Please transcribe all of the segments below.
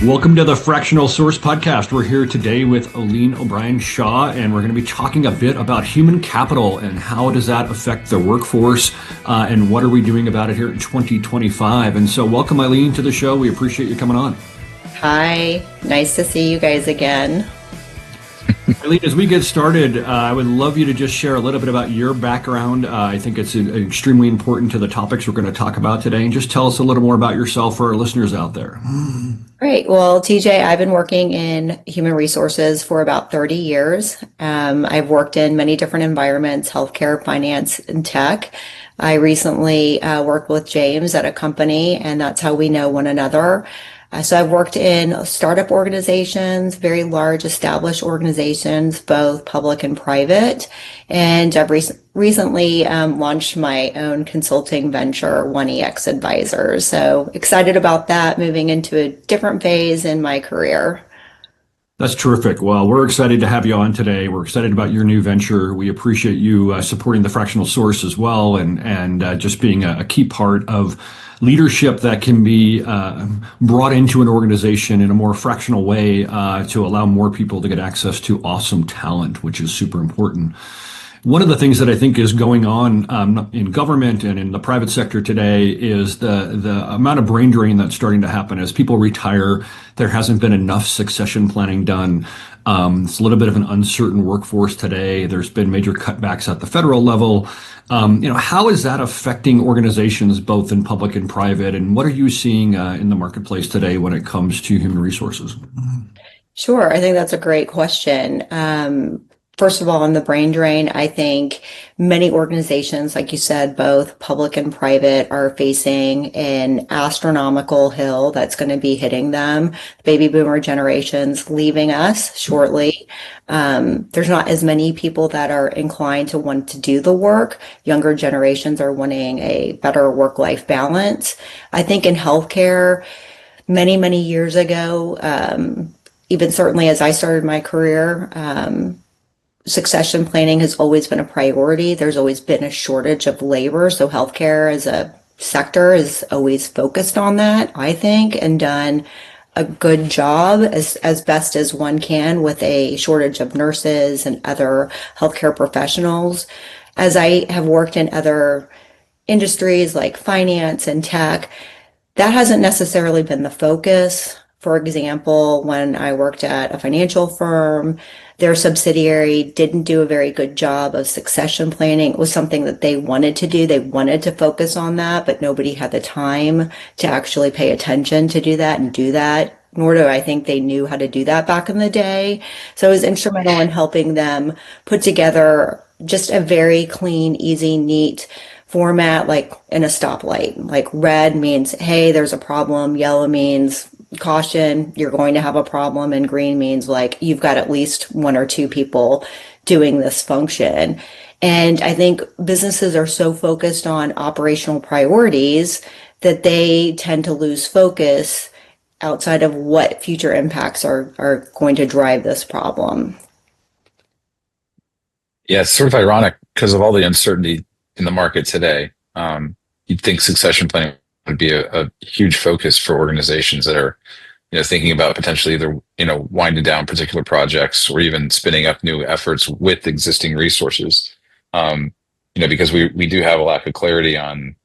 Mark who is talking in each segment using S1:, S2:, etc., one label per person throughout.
S1: Welcome to the Fractional Source Podcast. We're here today with Eileen O'Brien Shaw, and we're going to be talking a bit about human capital and how does that affect the workforce, and what are we doing about it here in 2025. And so welcome, Eileen, to the show. We appreciate you coming on.
S2: Hi, nice to see you guys again.
S1: Eileen, as we get started, I would love you to just share a little bit about your background. I think it's extremely important to the topics we're going to talk about today. And just tell us a little more about yourself for our listeners out there.
S2: Great. Well, TJ, I've been working in human resources for about 30 years. I've worked in many different environments, healthcare, finance, and tech. I recently worked with James at a company, and that's how we know one another. So I've worked in startup organizations, very large established organizations, both public and private. And I've recently launched my own consulting venture, 1EX Advisors. So excited about that, moving into a different phase in my career.
S1: That's terrific. Well, we're excited to have you on today. We're excited about your new venture. We appreciate you supporting the Fractional Source as well, and just being a key part of leadership that can be brought into an organization in a more fractional way to allow more people to get access to awesome talent, which is super important. One of the things that I think is going on in government and in the private sector today is the amount of brain drain that's starting to happen as people retire. There hasn't been enough succession planning done. It's a little bit of an uncertain workforce today. There's been major cutbacks at the federal level. How is that affecting organizations both in public and private? And what are you seeing in the marketplace today when it comes to human resources?
S2: Sure. I think that's a great question. First of all, on the brain drain, I think many organizations, like you said, both public and private, are facing an astronomical hill that's going to be hitting them. The baby boomer generation's leaving us shortly. There's not as many people that are inclined to want to do the work. Younger generations are wanting a better work-life balance. I think in healthcare, many, many years ago, even certainly as I started my career, succession planning has always been a priority. There's always been a shortage of labor. So healthcare as a sector is always focused on that, I think, and done a good job as best as one can with a shortage of nurses and other healthcare professionals. As I have worked in other industries like finance and tech, that hasn't necessarily been the focus. For example, when I worked at a financial firm, their subsidiary didn't do a very good job of succession planning. It was something that they wanted to do. They wanted to focus on that, but nobody had the time to actually pay attention to do that and do that. Nor do I think they knew how to do that back in the day. So it was instrumental in helping them put together just a very clean, easy, neat format, like in a stoplight. Like red means, hey, there's a problem. Yellow means caution, you're going to have a problem, and green means like you've got at least one or two people doing this function. And I think businesses are so focused on operational priorities that they tend to lose focus outside of what future impacts are going to drive this problem.
S3: Yeah, it's sort of ironic because of all the uncertainty in the market today. You'd think succession planning would be a huge focus for organizations that are, thinking about potentially either, winding down particular projects or even spinning up new efforts with existing resources. Because we do have a lack of clarity on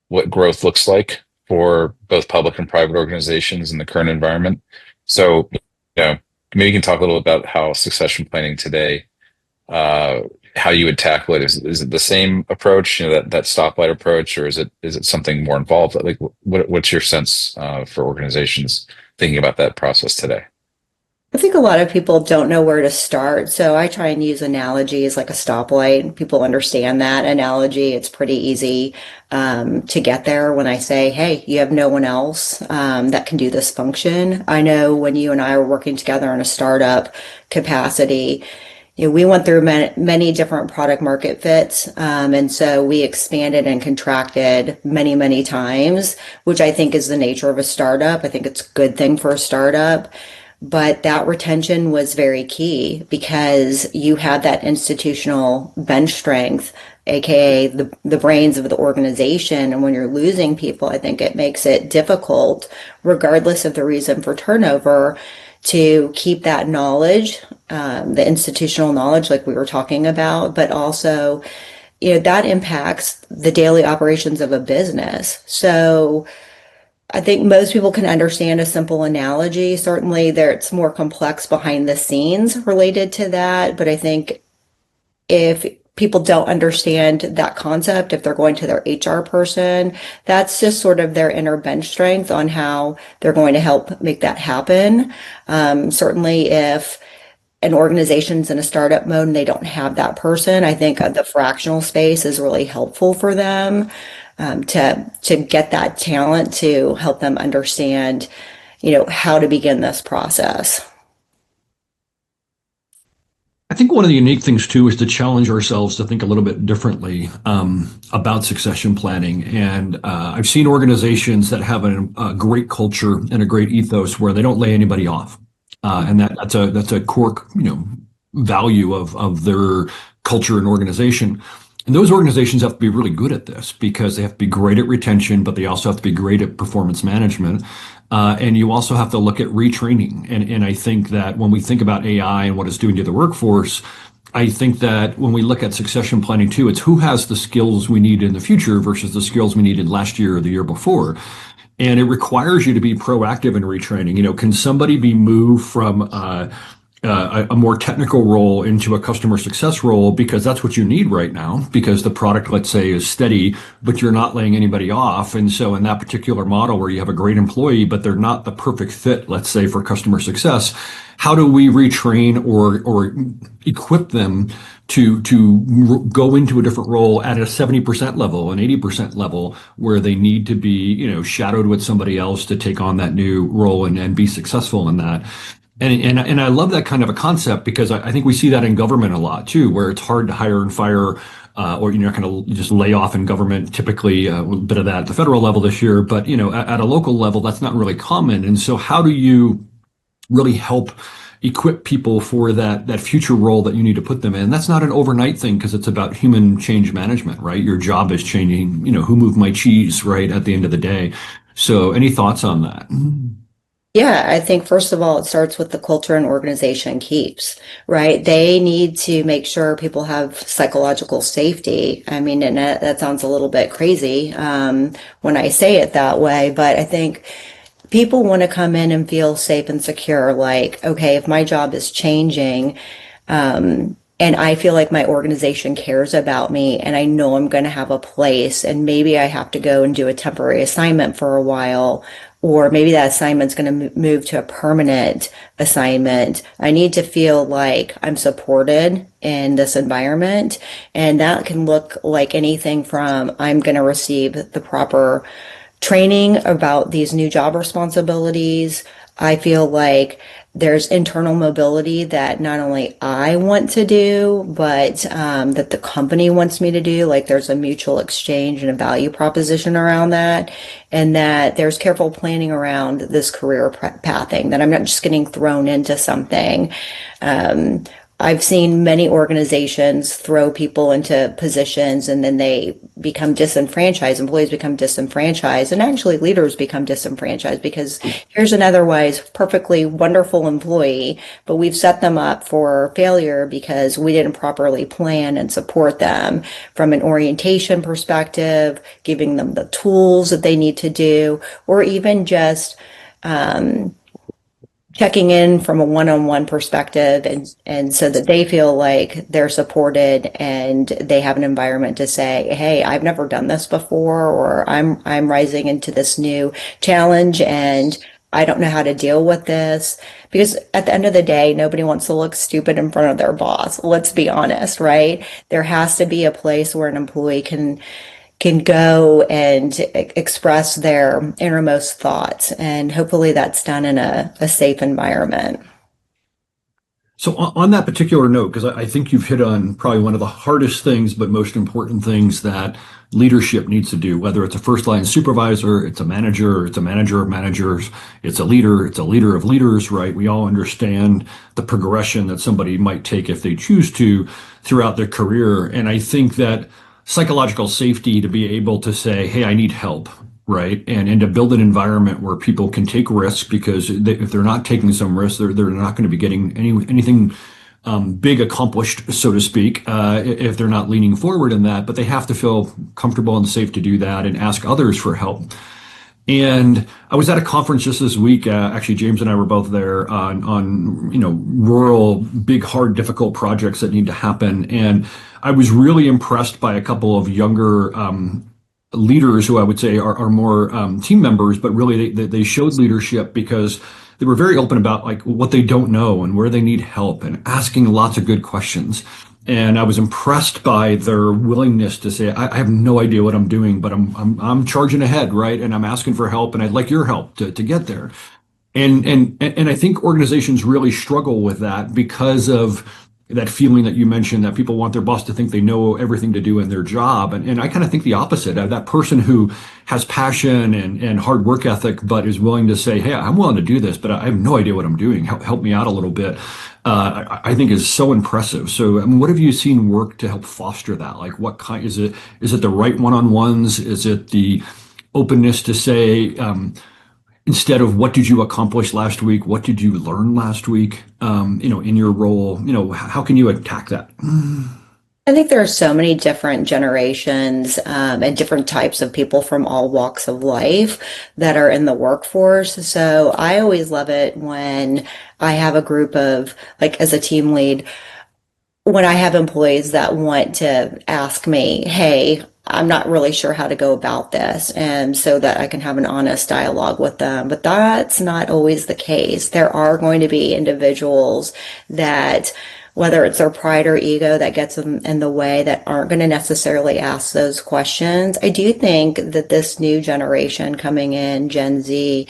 S3: what growth looks like for both public and private organizations in the current environment. So, maybe you can talk a little about how succession planning today, how you would tackle it. Is it the same approach, that stoplight approach, or is it something more involved? Like, what's your sense for organizations thinking about that process today?
S2: I think a lot of people don't know where to start. So I try and use analogies like a stoplight. People understand that analogy. It's pretty easy to get there when I say, hey, you have no one else that can do this function. I know when you and I were working together in a startup capacity, we went through many different product market fits. And so we expanded and contracted many, many times, which I think is the nature of a startup. I think it's a good thing for a startup. But that retention was very key because you had that institutional bench strength aka the brains of the organization. And when you're losing people, I think it makes it difficult, regardless of the reason for turnover, to keep that knowledge, the institutional knowledge like we were talking about, but also, that impacts the daily operations of a business. So I think most people can understand a simple analogy. Certainly it's more complex behind the scenes related to that, but I think if people don't understand that concept, if they're going to their HR person, that's just sort of their inner bench strength on how they're going to help make that happen. Certainly if an organization's in a startup mode and they don't have that person, I think the fractional space is really helpful for them, to get that talent to help them understand, how to begin this process.
S1: I think one of the unique things too is to challenge ourselves to think a little bit differently about succession planning. And I've seen organizations that have a great culture and a great ethos where they don't lay anybody off, and that's a core value of their culture and organization. And those organizations have to be really good at this because they have to be great at retention, but they also have to be great at performance management. And you also have to look at retraining. And I think that when we think about AI and what it's doing to the workforce, I think that when we look at succession planning too, it's who has the skills we need in the future versus the skills we needed last year or the year before. And it requires you to be proactive in retraining. Can somebody be moved from a more technical role into a customer success role because that's what you need right now because the product, let's say, is steady, but you're not laying anybody off. And so in that particular model where you have a great employee, but they're not the perfect fit, let's say, for customer success, how do we retrain or equip them to go into a different role at a 70% level, an 80% level, where they need to be, shadowed with somebody else to take on that new role and be successful in that. And I love that kind of a concept because I think we see that in government a lot too, where it's hard to hire and fire, or you're not going to just lay off in government. Typically, a bit of that at the federal level this year, but at a local level, that's not really common. And so, how do you really help equip people for that future role that you need to put them in? That's not an overnight thing because it's about human change management, right? Your job is changing. Who moved my cheese, right? At the end of the day. So, any thoughts on that?
S2: Yeah, I think first of all, it starts with the culture an organization keeps, right? They need to make sure people have psychological safety. I mean, and that sounds a little bit crazy when I say it that way, but I think people want to come in and feel safe and secure. Like, okay, if my job is changing, and I feel like my organization cares about me and I know I'm going to have a place and maybe I have to go and do a temporary assignment for a while, or maybe that assignment's going to move to a permanent assignment. I need to feel like I'm supported in this environment. And that can look like anything from I'm going to receive the proper training about these new job responsibilities. I feel like there's internal mobility that not only I want to do, but that the company wants me to do. Like there's a mutual exchange and a value proposition around that, and that there's careful planning around this career pathing, that I'm not just getting thrown into something. I've seen many organizations throw people into positions and then they become disenfranchised. Employees become disenfranchised, and actually leaders become disenfranchised because here's an otherwise perfectly wonderful employee, but we've set them up for failure because we didn't properly plan and support them from an orientation perspective, giving them the tools that they need to do, or even just checking in from a one-on-one perspective, and so that they feel like they're supported and they have an environment to say, hey, I've never done this before, or I'm rising into this new challenge and I don't know how to deal with this. Because at the end of the day, nobody wants to look stupid in front of their boss. Let's be honest, right? There has to be a place where an employee can go and express their innermost thoughts. And hopefully that's done in a safe environment.
S1: So on that particular note, because I think you've hit on probably one of the hardest things, but most important things that leadership needs to do, whether it's a first line supervisor, it's a manager of managers, it's a leader of leaders, right? We all understand the progression that somebody might take if they choose to throughout their career. And I think that psychological safety to be able to say, hey, I need help, right? And to build an environment where people can take risks, because if they're not taking some risks, they're not going to be getting anything big accomplished, so to speak, if they're not leaning forward in that. But they have to feel comfortable and safe to do that and ask others for help. And I was at a conference just this week. Actually, James and I were both there on rural, big, hard, difficult projects that need to happen. And I was really impressed by a couple of younger leaders who I would say are more team members, but really they showed leadership because they were very open about like what they don't know and where they need help and asking lots of good questions. And I was impressed by their willingness to say, I have no idea what I'm doing, but I'm charging ahead, right? And I'm asking for help, and I'd like your help to get there. And I think organizations really struggle with that because of that feeling that you mentioned, that people want their boss to think they know everything to do in their job. And I kind of think the opposite. That person who has passion and hard work ethic, but is willing to say, hey, I'm willing to do this, but I have no idea what I'm doing. Help me out a little bit. I think is so impressive. So, I mean, what have you seen work to help foster that? Like, what kind is it? Is it the right one-on-ones? Is it the openness to say, instead of what did you accomplish last week, what did you learn last week? In your role, how can you attack that?
S2: I think there are so many different generations and different types of people from all walks of life that are in the workforce. So I always love it when I have a group of, like, as a team lead, when I have employees that want to ask me, hey, I'm not really sure how to go about this, and so that I can have an honest dialogue with them. But that's not always the case. There are going to be individuals that, whether it's their pride or ego that gets them in the way, that aren't going to necessarily ask those questions. I do think that this new generation coming in, Gen Z,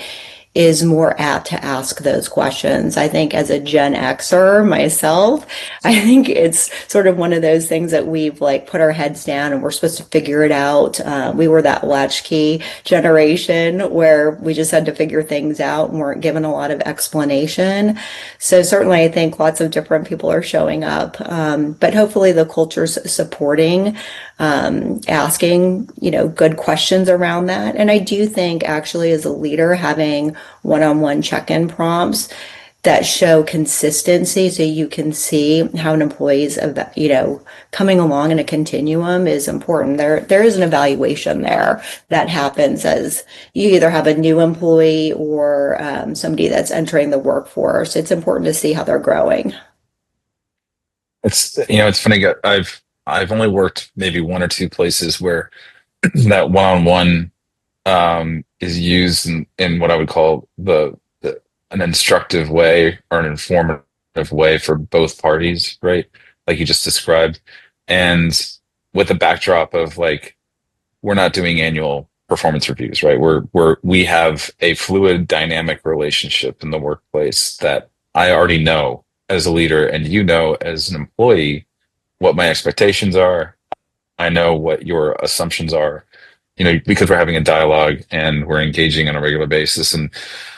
S2: is more apt to ask those questions. I think as a Gen Xer myself, I think it's sort of one of those things that we've like put our heads down and we're supposed to figure it out. We were that latchkey generation where we just had to figure things out and weren't given a lot of explanation. So certainly I think lots of different people are showing up, but hopefully the culture's supporting asking, good questions around that. And I do think actually as a leader, having one-on-one check-in prompts that show consistency so you can see how an employee's, coming along in a continuum is important. There is an evaluation there that happens as you either have a new employee or somebody that's entering the workforce. It's important to see how they're growing.
S3: It's funny. I've only worked maybe one or two places where that one-on-one is used in what I would call an instructive way or an informative way for both parties, right? Like you just described. And with the backdrop of like, we're not doing annual performance reviews, right? We have a fluid, dynamic relationship in the workplace that I already know as a leader, and as an employee what my expectations are. I know what your assumptions are, because we're having a dialogue and we're engaging on a regular basis. And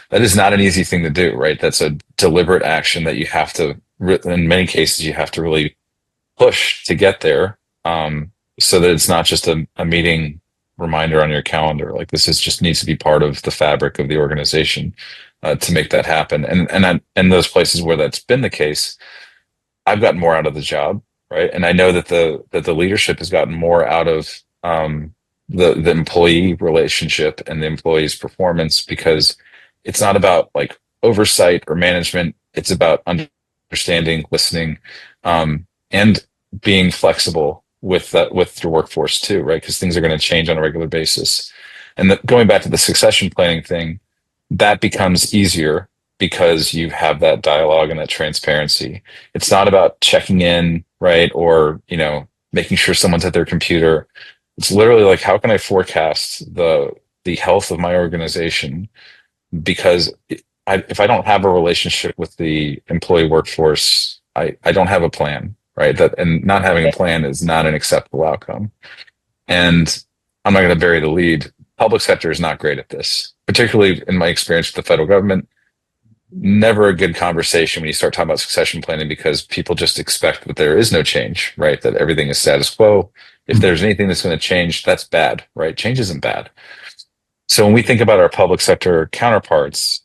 S3: that is not an easy thing to do, right? That's a deliberate action that you have to, in many cases, you have to really push to get there. So that it's not just a meeting reminder on your calendar. Like this just needs to be part of the fabric of the organization to make that happen. And in those places where that's been the case, I've gotten more out of the job. Right. And I know that the leadership has gotten more out of the employee relationship and the employee's performance, because it's not about like oversight or management. It's about understanding, listening, and being flexible with your workforce too, right? Because things are going to change on a regular basis. And going back to the succession planning thing, that becomes easier because you have that dialogue and that transparency. It's not about checking in, right? Or, making sure someone's at their computer. It's literally like, how can I forecast the health of my organization? Because if I don't have a relationship with the employee workforce, I don't have a plan, right? And not having a plan is not an acceptable outcome. And I'm not going to bury the lead. Public sector is not great at this, particularly in my experience with the federal government. Never a good conversation when you start talking about succession planning, because people just expect that there is no change, right? That everything is status quo. If there's anything that's going to change, that's bad, right? Change isn't bad. So when we think about our public sector counterparts,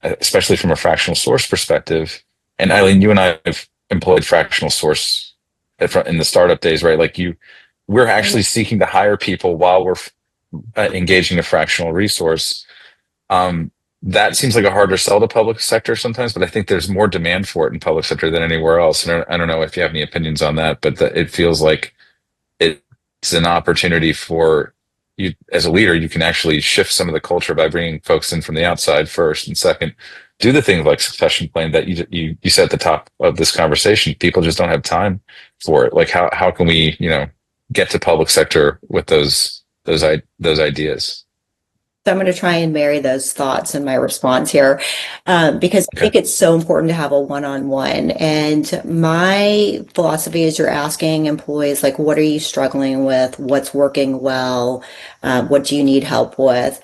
S3: especially from a fractional source perspective, and Eileen, you and I have employed fractional source in the startup days, right? Like we're actually seeking to hire people while we're engaging a fractional resource. That seems like a harder sell to public sector sometimes, but I think there's more demand for it in public sector than anywhere else. And I don't know if you have any opinions on that, but it feels like it's an opportunity for you as a leader. You can actually shift some of the culture by bringing folks in from the outside first, and second, do the things like succession plan that you said at the top of this conversation. People just don't have time for it. Like how can we get to public sector with those ideas?
S2: So I'm going to try and marry those thoughts in my response here, because I think it's so important to have a one-on-one. And my philosophy is you're asking employees, like, what are you struggling with? What's working well? What do you need help with?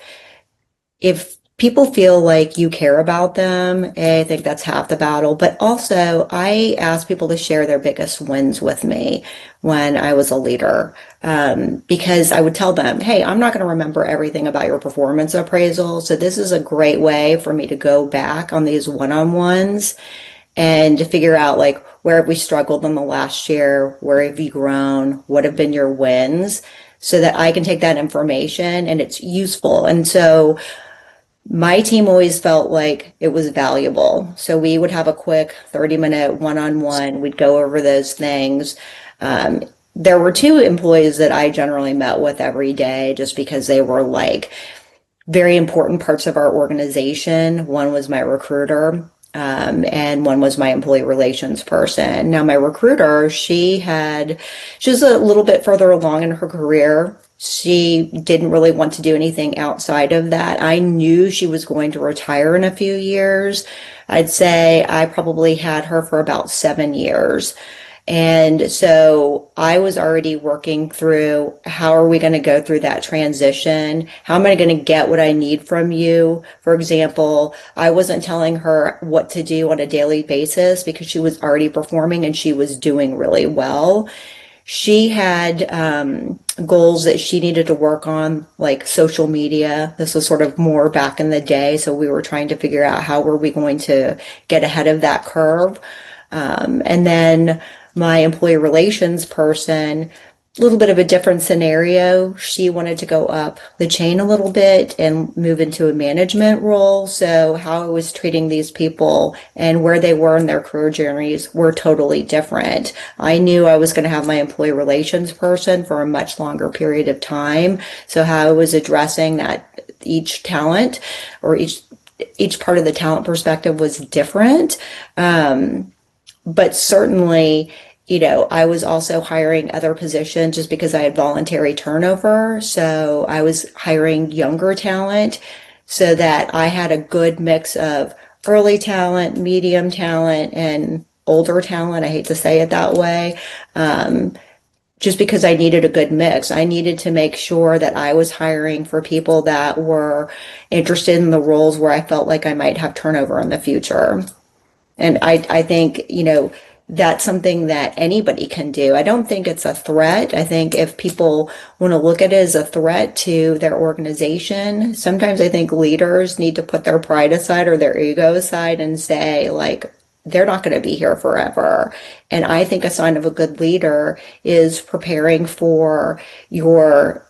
S2: If people feel like you care about them, I think that's half the battle. But also, I ask people to share their biggest wins with me when I was a leader, because I would tell them, hey, I'm not going to remember everything about your performance appraisal. So this is a great way for me to go back on these one-on-ones and to figure out, like, where have we struggled in the last year? Where have you grown? What have been your wins? So that I can take that information and it's useful. And so my team always felt like it was valuable. So we would have a quick 30-minute one-on-one. We'd go over those things. There were two employees that I generally met with every day just because they were like very important parts of our organization. One was my recruiter, and one was my employee relations person. Now, my recruiter, she was a little bit further along in her career. She didn't really want to do anything outside of that. I knew she was going to retire in a few years. I'd say I probably had her for about 7 years. And so I was already working through, how are we going to go through that transition? How am I going to get what I need from you? For example, I wasn't telling her what to do on a daily basis because she was already performing and she was doing really well. She had goals that she needed to work on, like social media. This was sort of more back in the day. So we were trying to figure out how were we going to get ahead of that curve. And then my employee relations person, a little bit of a different scenario. She wanted to go up the chain a little bit and move into a management role. So how I was treating these people and where they were in their career journeys were totally different. I knew I was going to have my employee relations person for a much longer period of time. So how I was addressing that, each talent or each part of the talent perspective was different. But certainly, I was also hiring other positions just because I had voluntary turnover. So I was hiring younger talent so that I had a good mix of early talent, medium talent, and older talent. I hate to say it that way. Just because I needed a good mix. I needed to make sure that I was hiring for people that were interested in the roles where I felt like I might have turnover in the future. And I think, that's something that anybody can do. I don't think it's a threat. I think if people want to look at it as a threat to their organization, sometimes I think leaders need to put their pride aside or their ego aside and say, like, they're not going to be here forever. And I think a sign of a good leader is preparing for your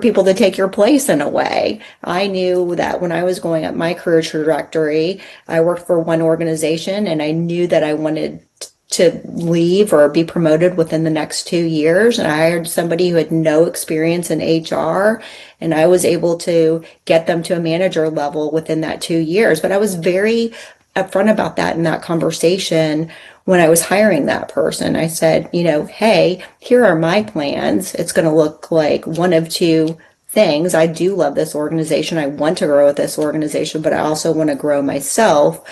S2: people to take your place in a way. I knew that when I was going up my career trajectory, I worked for one organization and I knew that I wanted to leave or be promoted within the next 2 years. And I hired somebody who had no experience in HR, and I was able to get them to a manager level within that 2 years. But I was very upfront about that in that conversation when I was hiring that person. I said, hey, here are my plans. It's going to look like one of two things. I do love this organization. I want to grow with this organization, but I also want to grow myself.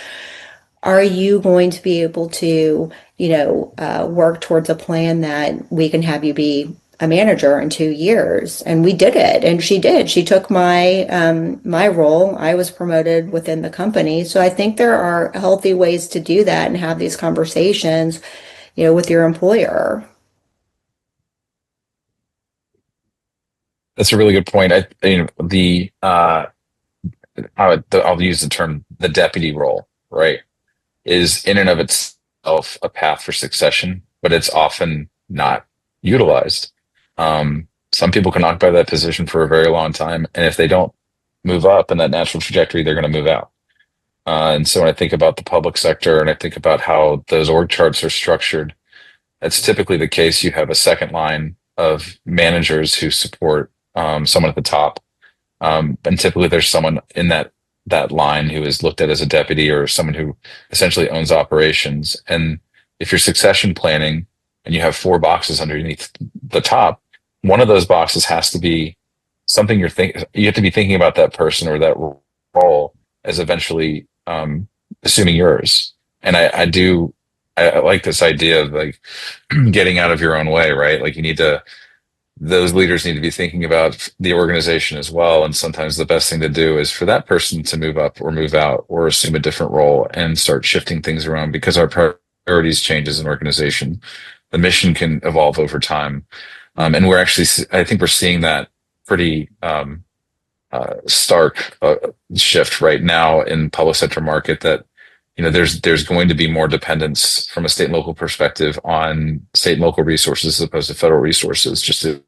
S2: Are you going to be able to, work towards a plan that we can have you be a manager in 2 years? And we did it. And she did. She took my role. I was promoted within the company. So I think there are healthy ways to do that and have these conversations, with your employer.
S3: That's a really good point. I'll use the term the deputy role, right? Is in and of itself a path for succession, but it's often not utilized. Some people can occupy that position for a very long time, and if they don't move up in that natural trajectory, they're going to move out. And so when I think about the public sector and I think about how those org charts are structured, that's typically the case. You have a second line of managers who support someone at the top. And typically there's someone in that line who is looked at as a deputy or someone who essentially owns operations. And if you're succession planning and you have 4 boxes underneath the top, one of those boxes has to be something you have to be thinking about that person or that role as eventually assuming yours. And I like this idea of like getting out of your own way, right? Like those leaders need to be thinking about the organization as well. And sometimes the best thing to do is for that person to move up or move out or assume a different role and start shifting things around because our priorities change as an organization. The mission can evolve over time. And I think we're seeing that pretty stark shift right now in public sector market that, there's going to be more dependence from a state and local perspective on state and local resources as opposed to federal resources, just to,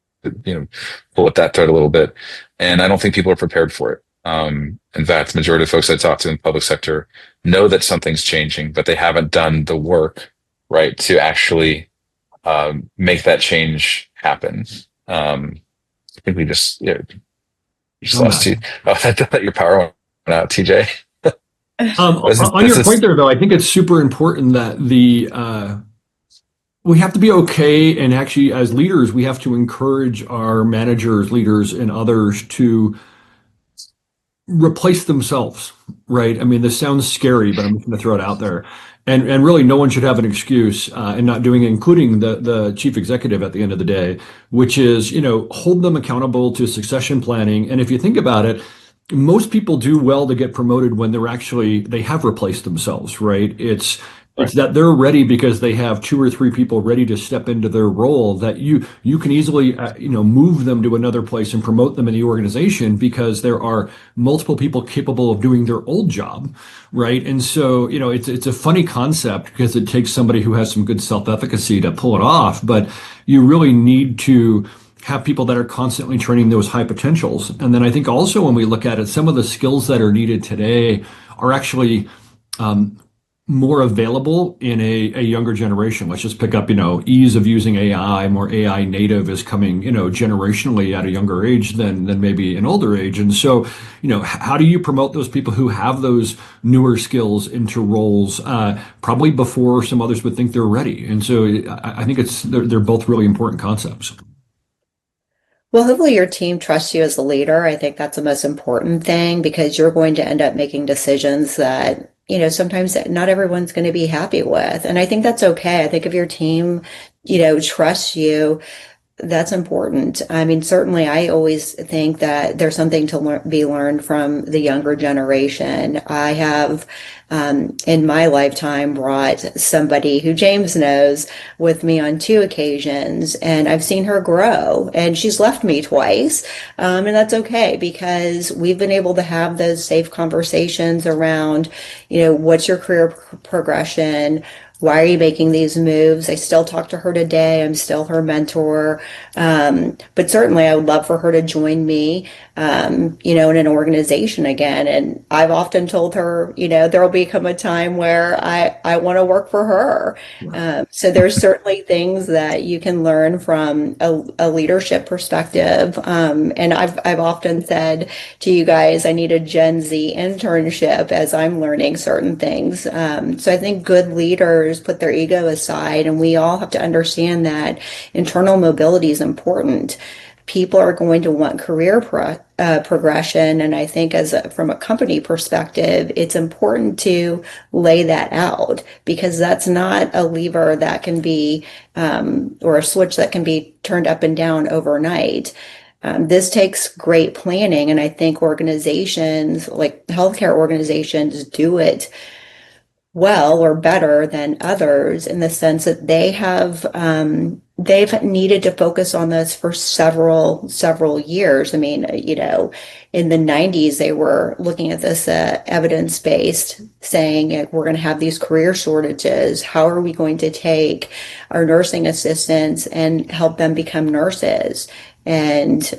S3: pull at that thread a little bit. And I don't think people are prepared for it. In fact, the majority of folks I talk to in the public sector know that something's changing, but they haven't done the work, right, to actually make that change happen. I think we just lost you. Oh, I thought your power went out, TJ.
S1: On your point there, though, I think it's super important that we have to be okay, and actually, as leaders, we have to encourage our managers, leaders, and others to replace themselves, right? I mean, this sounds scary, but I'm just going to throw it out there. And really, no one should have an excuse in not doing it, including the chief executive at the end of the day, which is, hold them accountable to succession planning. And if you think about it, most people do well to get promoted when they have replaced themselves, right? It's that they're ready because they have 2 or 3 people ready to step into their role that you can easily, move them to another place and promote them in the organization because there are multiple people capable of doing their old job, right? And so, it's a funny concept because it takes somebody who has some good self-efficacy to pull it off, but you really need to have people that are constantly training those high potentials. And then I think also when we look at it, some of the skills that are needed today are actually more available in a younger generation. Let's just pick up, ease of using AI. More AI native is coming, generationally at a younger age than maybe an older age. And so, how do you promote those people who have those newer skills into roles probably before some others would think they're ready? And so I think they're both really important concepts.
S2: Well, hopefully your team trusts you as a leader. I think that's the most important thing because you're going to end up making decisions that, sometimes not everyone's going to be happy with. And I think that's okay. I think if your team, trusts you, that's important. I mean, certainly I always think that there's something to be learned from the younger generation. I have, in my lifetime, brought somebody who James knows with me on 2 occasions, and I've seen her grow, and she's left me twice. And that's okay because we've been able to have those safe conversations around, what's your career progression? Why are you making these moves? I still talk to her today. I'm still her mentor. But certainly I would love for her to join me, in an organization again. And I've often told her, there'll become a time where I want to work for her. So there's certainly things that you can learn from a leadership perspective. And I've often said to you guys, I need a Gen Z internship as I'm learning certain things. So I think good leaders put their ego aside, and we all have to understand that internal mobility is important. People are going to want career progression, and I think from a company perspective, it's important to lay that out because that's not a lever that can be or a switch that can be turned up and down overnight. This takes great planning, and I think organizations like healthcare organizations do it well or better than others in the sense that they've needed to focus on this for several years. I mean, in the 90s, they were looking at this evidence-based, saying we're going to have these career shortages. How are we going to take our nursing assistants and help them become nurses? And,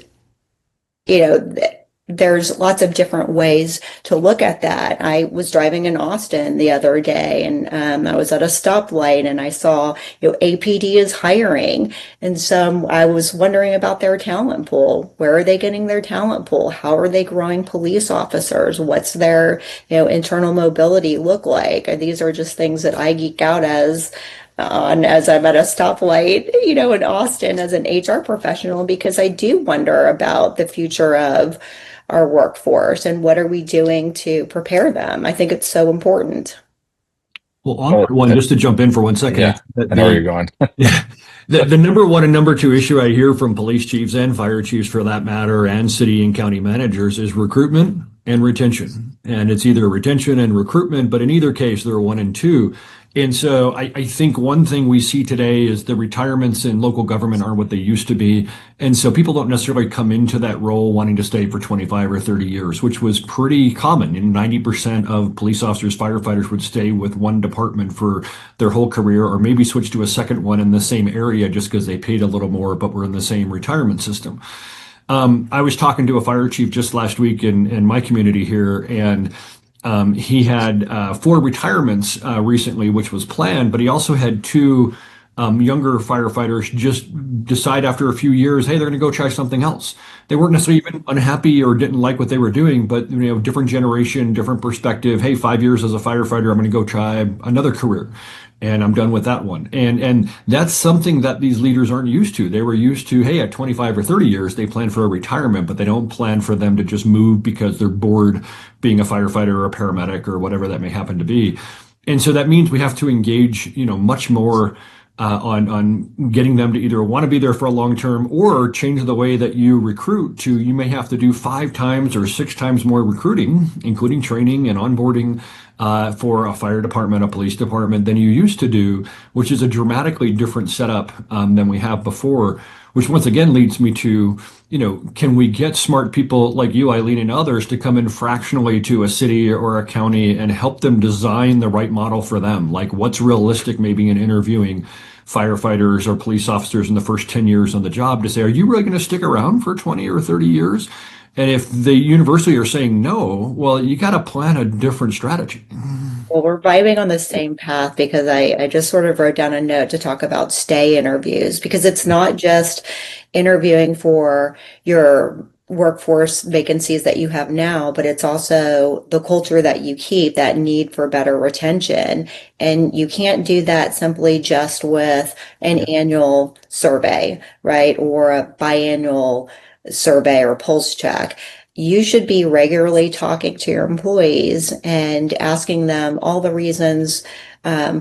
S2: there's lots of different ways to look at that. I was driving in Austin the other day, and I was at a stoplight, and I saw, APD is hiring. And so I was wondering about their talent pool. Where are they getting their talent pool? How are they growing police officers? What's their, internal mobility look like? These are just things that I geek out as I'm at a stoplight, in Austin as an HR professional, because I do wonder about the future of our workforce and what are we doing to prepare them. I think it's so important.
S1: Well, on one, just to jump in for 1 second.
S3: Yeah, I know where you're going.
S1: The number one and number two issue I hear from police chiefs and fire chiefs, for that matter, and city and county managers is recruitment and retention. And it's either retention and recruitment, but in either case, they're one and two. And so I think one thing we see today is the retirements in local government aren't what they used to be. And so people don't necessarily come into that role wanting to stay for 25 or 30 years, which was pretty common. 90% of police officers, firefighters would stay with one department for their whole career, or maybe switch to a second one in the same area just because they paid a little more, but were in the same retirement system. I was talking to a fire chief just last week in my community here, and he had 4 retirements recently, which was planned, but he also had 2 younger firefighters just decide after a few years, hey, they're going to go try something else. They weren't necessarily even unhappy or didn't like what they were doing, but different generation, different perspective. Hey, 5 years as a firefighter, I'm going to go try another career, and I'm done with that one. And that's something that these leaders aren't used to. They were used to, hey, at 25 or 30 years, they plan for a retirement, but they don't plan for them to just move because they're bored being a firefighter or a paramedic or whatever that may happen to be. And so that means we have to engage, much more on getting them to either want to be there for a long term or change the way that you recruit to, you may have to do 5 times or 6 times more recruiting, including training and onboarding for a fire department, a police department than you used to do, which is a dramatically different setup than we have before, which once again leads me to, can we get smart people like you, Eileen, and others to come in fractionally to a city or a county and help them design the right model for them? Like what's realistic maybe in interviewing firefighters or police officers in the first 10 years on the job to say, are you really going to stick around for 20 or 30 years? And if the university are saying no, well, you got to plan a different strategy.
S2: Well, we're vibing on the same path because I just sort of wrote down a note to talk about stay interviews, because it's not just interviewing for your workforce vacancies that you have now, but it's also the culture that you keep, that need for better retention. And you can't do that simply just with an annual survey, right? Or a biannual survey or pulse check. You should be regularly talking to your employees and asking them all the reasons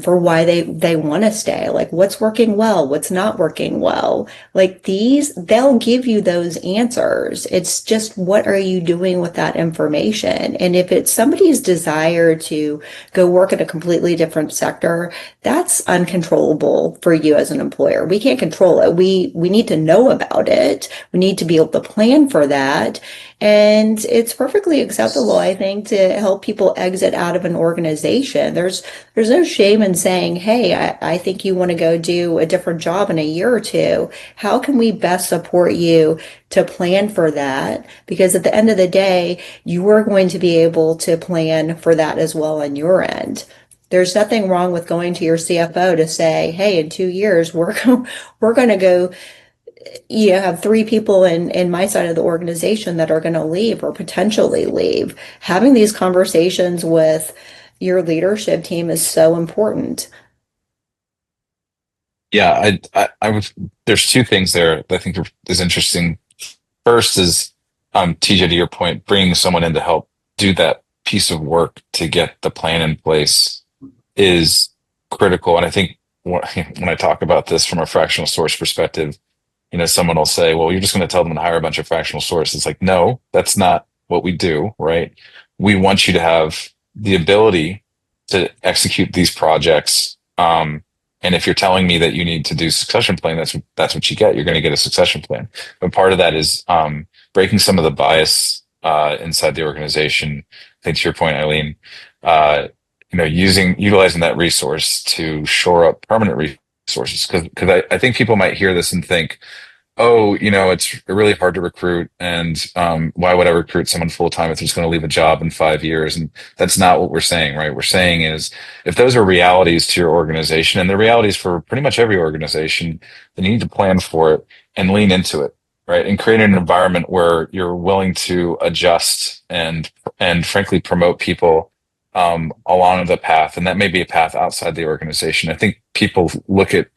S2: for why they want to stay. Like what's working well, what's not working well. Like they'll give you those answers. It's just, what are you doing with that information? And if it's somebody's desire to go work in a completely different sector, that's uncontrollable for you as an employer. We can't control it. We need to know about it. We need to be able to plan for that. And it's perfectly acceptable, I think, to help people exit out of an organization. There's no shame in saying, hey, I think you want to go do a different job in a year or two. How can we best support you to plan for that? Because at the end of the day, you are going to be able to plan for that as well on your end. There's nothing wrong with going to your CFO to say, hey, in 2 years, we're going to go, have 3 people in my side of the organization that are going to leave or potentially leave. Having these conversations with your leadership team is so important.
S3: Yeah, I was. There's 2 things there that I think is interesting. First is, TJ, to your point, bringing someone in to help do that piece of work to get the plan in place is critical. And I think when I talk about this from a fractional source perspective, someone will say, well, you're just going to tell them to hire a bunch of fractional sources. It's like, no, that's not what we do, right? We want you to have the ability to execute these projects. And if you're telling me that you need to do succession plan, that's what you get. You're going to get a succession plan. But part of that is breaking some of the bias inside the organization. I think to your point, Eileen, utilizing that resource to shore up permanent resources. Because I think people might hear this and think, oh, it's really hard to recruit, and why would I recruit someone full time if they're just going to leave a job in 5 years? And that's not what we're saying, right? We're saying is, if those are realities to your organization, and they're realities for pretty much every organization, then you need to plan for it and lean into it, right? And create an environment where you're willing to adjust and frankly promote people along the path, and that may be a path outside the organization. I think people look at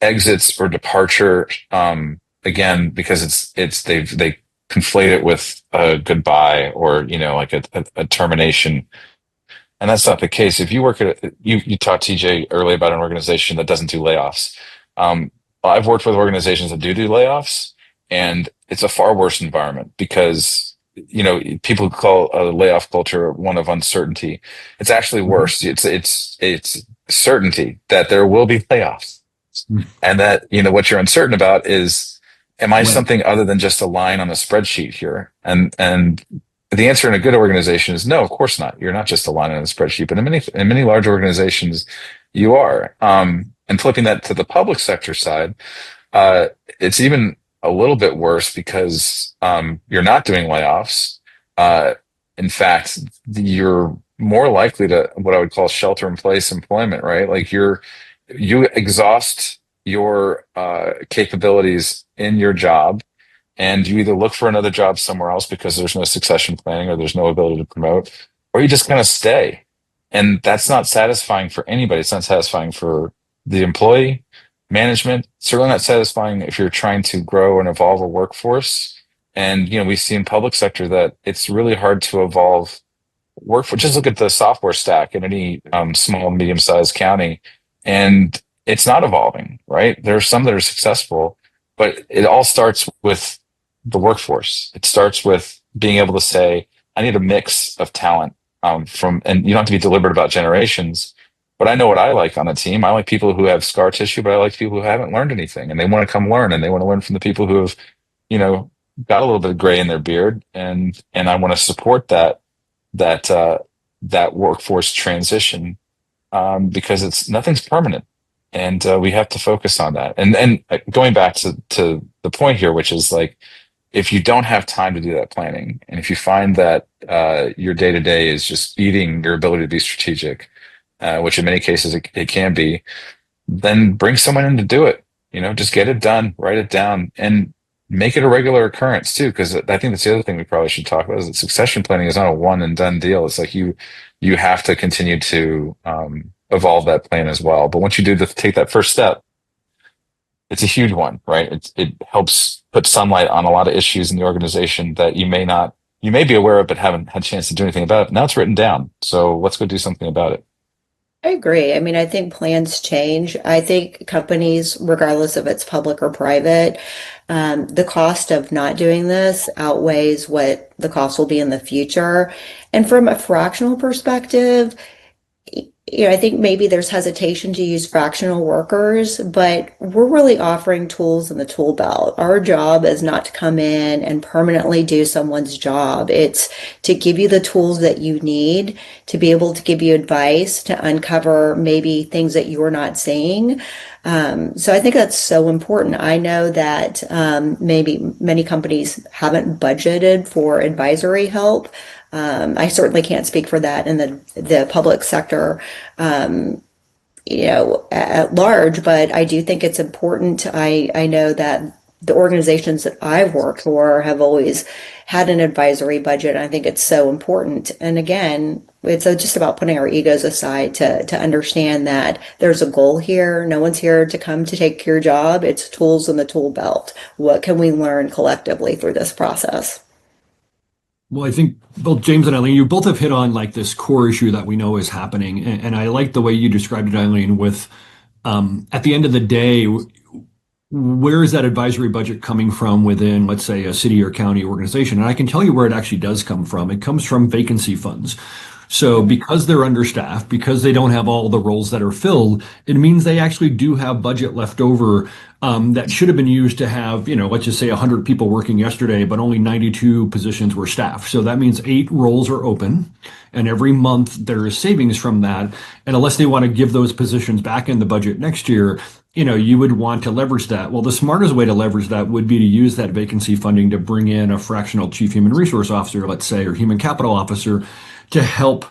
S3: exits or departure. Again, because they conflate it with a goodbye or, like a termination. And that's not the case. If you work you talked, TJ, earlier about an organization that doesn't do layoffs. I've worked with organizations that do layoffs, and it's a far worse environment because, people call a layoff culture one of uncertainty. It's actually worse. It's certainty that there will be layoffs, and that, what you're uncertain about is, am I something other than just a line on a spreadsheet here? And the answer in a good organization is no, of course not. You're not just a line on a spreadsheet, but in many large organizations, you are. And flipping that to the public sector side, it's even a little bit worse because you're not doing layoffs. In fact, you're more likely to what I would call shelter-in-place employment, right? Like you exhaust your capabilities in your job, and you either look for another job somewhere else because there's no succession planning or there's no ability to promote, or you just kind of stay. And that's not satisfying for anybody. It's not satisfying for the employee, management, certainly not satisfying if you're trying to grow and evolve a workforce. And, we see in public sector that it's really hard to evolve workforce. Just look at the software stack in any small, medium-sized county, and it's not evolving, right? There are some that are successful, but it all starts with the workforce. It starts with being able to say, I need a mix of talent and you don't have to be deliberate about generations, but I know what I like on the team. I like people who have scar tissue, but I like people who haven't learned anything, and they want to come learn, and they want to learn from the people who have, got a little bit of gray in their beard. And I want to support that workforce transition because nothing's permanent. And we have to focus on that. And going back to the point here, which is like, if you don't have time to do that planning, and if you find that your day-to-day is just eating your ability to be strategic, which in many cases it can be, then bring someone in to do it. Just get it done, write it down, and make it a regular occurrence too. Because I think that's the other thing we probably should talk about is that succession planning is not a one and done deal. It's like you have to continue to evolve that plan as well. But once you do take that first step, it's a huge one, right? It helps put sunlight on a lot of issues in the organization that you may be aware of, but haven't had a chance to do anything about it. Now it's written down. So let's go do something about it.
S2: I agree. I mean, I think plans change. I think companies, regardless if it's public or private, the cost of not doing this outweighs what the cost will be in the future. And from a fractional perspective, I think maybe there's hesitation to use fractional workers, but we're really offering tools in the tool belt. Our job is not to come in and permanently do someone's job. It's to give you the tools that you need to be able to give you advice, to uncover maybe things that you're not seeing. So I think that's so important. I know that maybe many companies haven't budgeted for advisory help. I certainly can't speak for that in the public sector, at large, but I do think it's important. I know that the organizations that I've worked for have always had an advisory budget. I think it's so important. And again, it's just about putting our egos aside to understand that there's a goal here. No one's here to come to take your job. It's tools in the tool belt. What can we learn collectively through this process?
S1: Well, I think both James and Eileen, you both have hit on like this core issue that we know is happening. And I like the way you described it, Eileen, with at the end of the day, where is that advisory budget coming from within, let's say, a city or county organization? And I can tell you where it actually does come from. It comes from vacancy funds. So because they're understaffed, because they don't have all the roles that are filled, it means they actually do have budget left over that should have been used to have, let's just say 100 people working yesterday, but only 92 positions were staffed. So that means 8 roles are open, and every month there is savings from that. And unless they want to give those positions back in the budget next year, you would want to leverage that. Well, the smartest way to leverage that would be to use that vacancy funding to bring in a fractional chief human resource officer, let's say, or human capital officer to help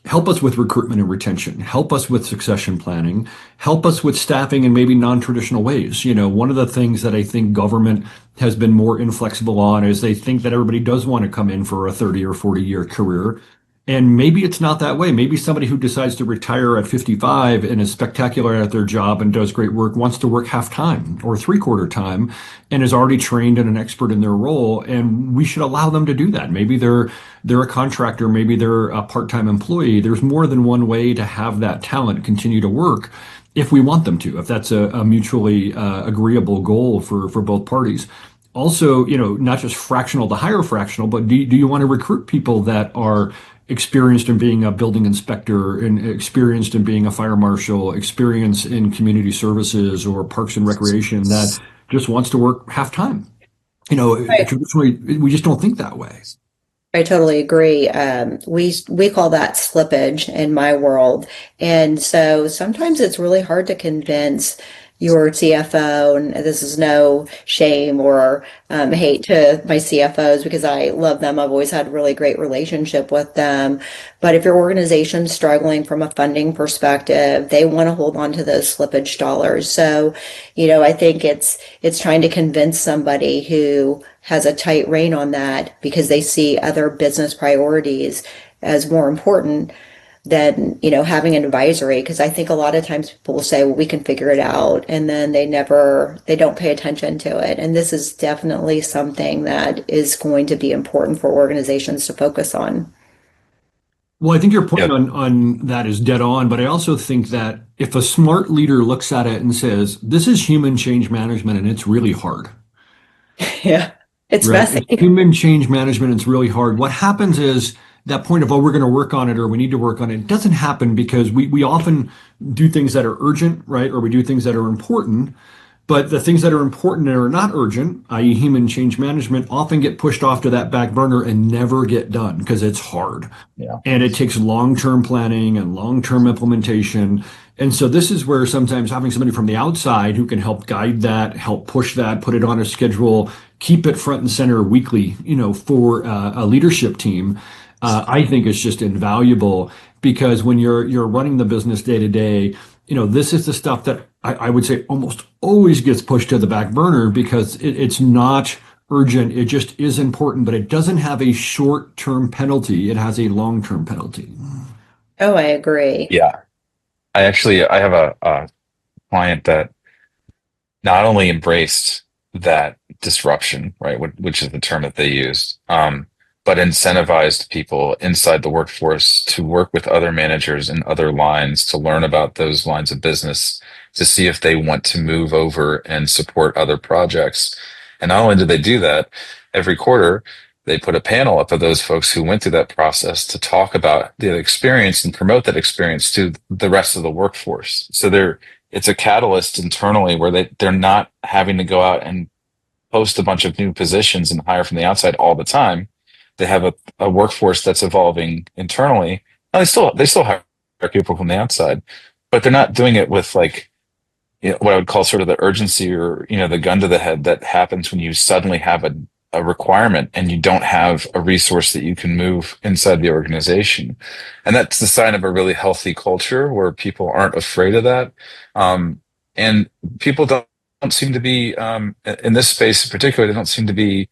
S1: us with recruitment and retention, help us with succession planning, help us with staffing in maybe non-traditional ways. One of the things that I think government has been more inflexible on is they think that everybody does want to come in for a 30 or 40-year career. And maybe it's not that way. Maybe somebody who decides to retire at 55 and is spectacular at their job and does great work wants to work half time or 3/4 time and is already trained and an expert in their role. And we should allow them to do that. Maybe they're a contractor, maybe they're a part-time employee. There's more than one way to have that talent continue to work if we want them to, if that's a mutually agreeable goal for both parties. Also, not just fractional to hire fractional, but do you want to recruit people that are experienced in being a building inspector and experienced in being a fire marshal, experienced in community services or parks and recreation that just wants to work half time?
S2: Right.
S1: Traditionally, we just don't think that way.
S2: I totally agree. We call that slippage in my world. And so sometimes it's really hard to convince your CFO, and this is no shame or hate to my CFOs because I love them. I've always had a really great relationship with them. But if your organization's struggling from a funding perspective, they want to hold on to those slippage dollars. So, I think it's trying to convince somebody who has a tight rein on that because they see other business priorities as more important than, having an advisory. Because I think a lot of times people will say, well, we can figure it out. And then they don't pay attention to it. And this is definitely something that is going to be important for organizations to focus on.
S1: Well, I think your point on that is dead on, but I also think that if a smart leader looks at it and says, this is human change management and it's really hard.
S2: Yeah, it's
S1: right?
S2: messy.
S1: It's human change management, it's really hard. What happens is that point of, oh, we're going to work on it or we need to work on it, doesn't happen because we often do things that are urgent, right? Or we do things that are important. But the things that are important and are not urgent, i.e. human change management, often get pushed off to that back burner and never get done because it's hard.
S3: Yeah.
S1: And it takes long-term planning and long-term implementation. And so this is where sometimes having somebody from the outside who can help guide that, help push that, put it on a schedule, keep it front and center weekly, for a leadership team, I think is just invaluable because when you're running the business day to day, this is the stuff that I would say almost always gets pushed to the back burner because it's not urgent. It just is important, but it doesn't have a short-term penalty. It has a long-term penalty.
S2: Oh, I agree.
S3: Yeah. I have a client that not only embraced that disruption, right, which is the term that they used, but incentivized people inside the workforce to work with other managers in other lines to learn about those lines of business, to see if they want to move over and support other projects. And not only did they do that, every quarter, they put a panel up of those folks who went through that process to talk about the experience and promote that experience to the rest of the workforce. So it's a catalyst internally where they're not having to go out and post a bunch of new positions and hire from the outside all the time. They have a workforce that's evolving internally. Now, they still hire people from the outside, but they're not doing it with what I would call sort of the urgency or, the gun to the head that happens when you suddenly have a requirement and you don't have a resource that you can move inside the organization. And that's the sign of a really healthy culture where people aren't afraid of that. And people don't seem to be, in this space in particular, they don't seem to be,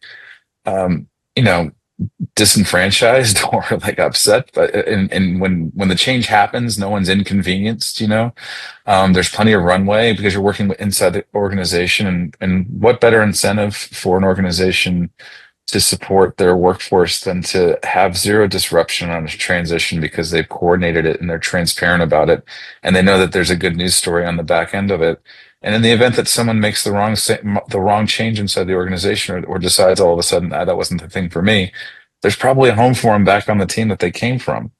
S3: disenfranchised or upset, but and when the change happens, no one's inconvenienced. There's plenty of runway because you're working inside the organization, and what better incentive for an organization to support their workforce than to have zero disruption on a transition because they've coordinated it and they're transparent about it and they know that there's a good news story on the back end of it. And in the event that someone makes the wrong change inside the organization or decides all of a sudden, that wasn't the thing for me, there's probably a home for them back on the team that they came from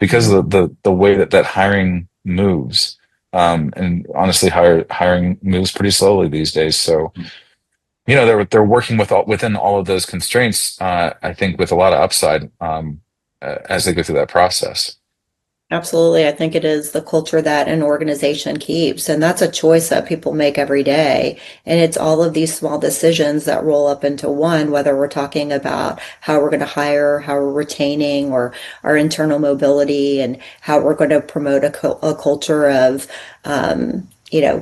S3: because of the way that hiring moves. And honestly, hiring moves pretty slowly these days. So, they're working within all of those constraints. I think with a lot of upside as they go through that process.
S2: Absolutely. I think it is the culture that an organization keeps, and that's a choice that people make every day. And it's all of these small decisions that roll up into one, whether we're talking about how we're going to hire, how we're retaining, or our internal mobility, and how we're going to promote a culture of,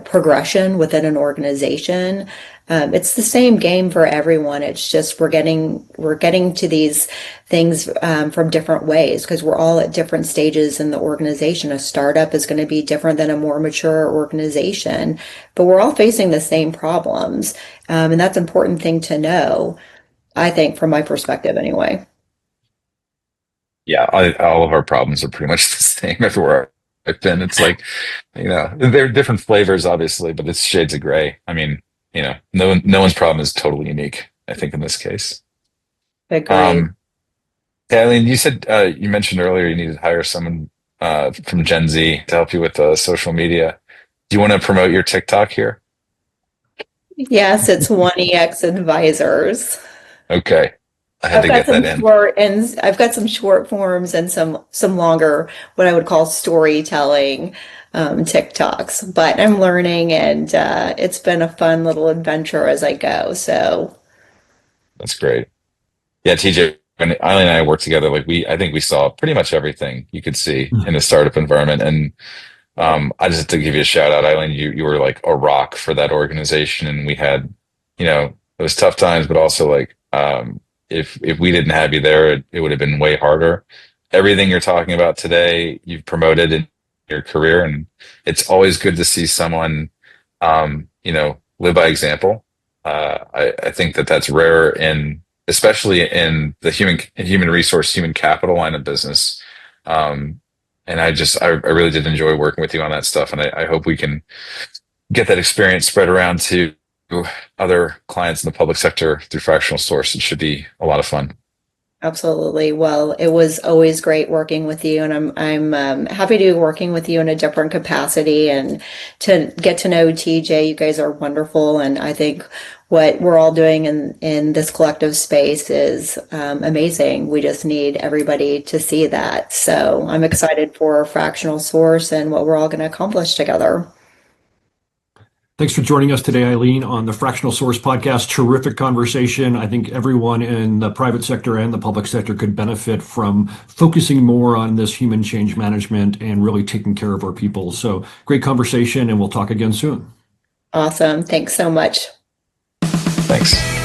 S2: progression within an organization. It's the same game for everyone. It's just we're getting to these things from different ways because we're all at different stages in the organization. A startup is going to be different than a more mature organization, but we're all facing the same problems, and that's an important thing to know. I think, from my perspective, anyway.
S3: Yeah, all of our problems are pretty much the same everywhere I've been. It's like, there are different flavors, obviously, but it's shades of gray. I mean, no one's problem is totally unique, I think, in this case.
S2: Agreed.
S3: Eileen, you mentioned earlier you needed to hire someone from Gen Z to help you with social media. Do you want to promote your TikTok here?
S2: Yes, it's 1EX Advisors.
S3: Okay. I had to get that in.
S2: I've got some short forms and some longer, what I would call storytelling TikToks. But I'm learning, and it's been a fun little adventure as I go. So
S3: That's great. Yeah, TJ, when Eileen and I worked together, I think we saw pretty much everything you could see in the startup environment. And I just have to give you a shout out, Eileen. You were like a rock for that organization, and we had, it was tough times, but also like if we didn't have you there, it would have been way harder. Everything you're talking about today, you've promoted in your career, and it's always good to see someone, live by example. I think that's rare especially in the human resource, human capital line of business. And I really did enjoy working with you on that stuff. And I hope we can get that experience spread around to other clients in the public sector through Fractional Source. It should be a lot of fun.
S2: absolutely. Well, it was always great working with you, and I'm happy to be working with you in a different capacity and to get to know TJ. You guys are wonderful, and I think what we're all doing in this collective space is amazing. We just need everybody to see that. So I'm excited for Fractional Source and what we're all going to accomplish together.
S1: Thanks for joining us today, Eileen, on the Fractional Source Podcast. Terrific conversation. I think everyone in the private sector and the public sector could benefit from focusing more on this human change management and really taking care of our people. So great conversation, and we'll talk again soon.
S2: Awesome. Thanks so much.
S3: Thanks.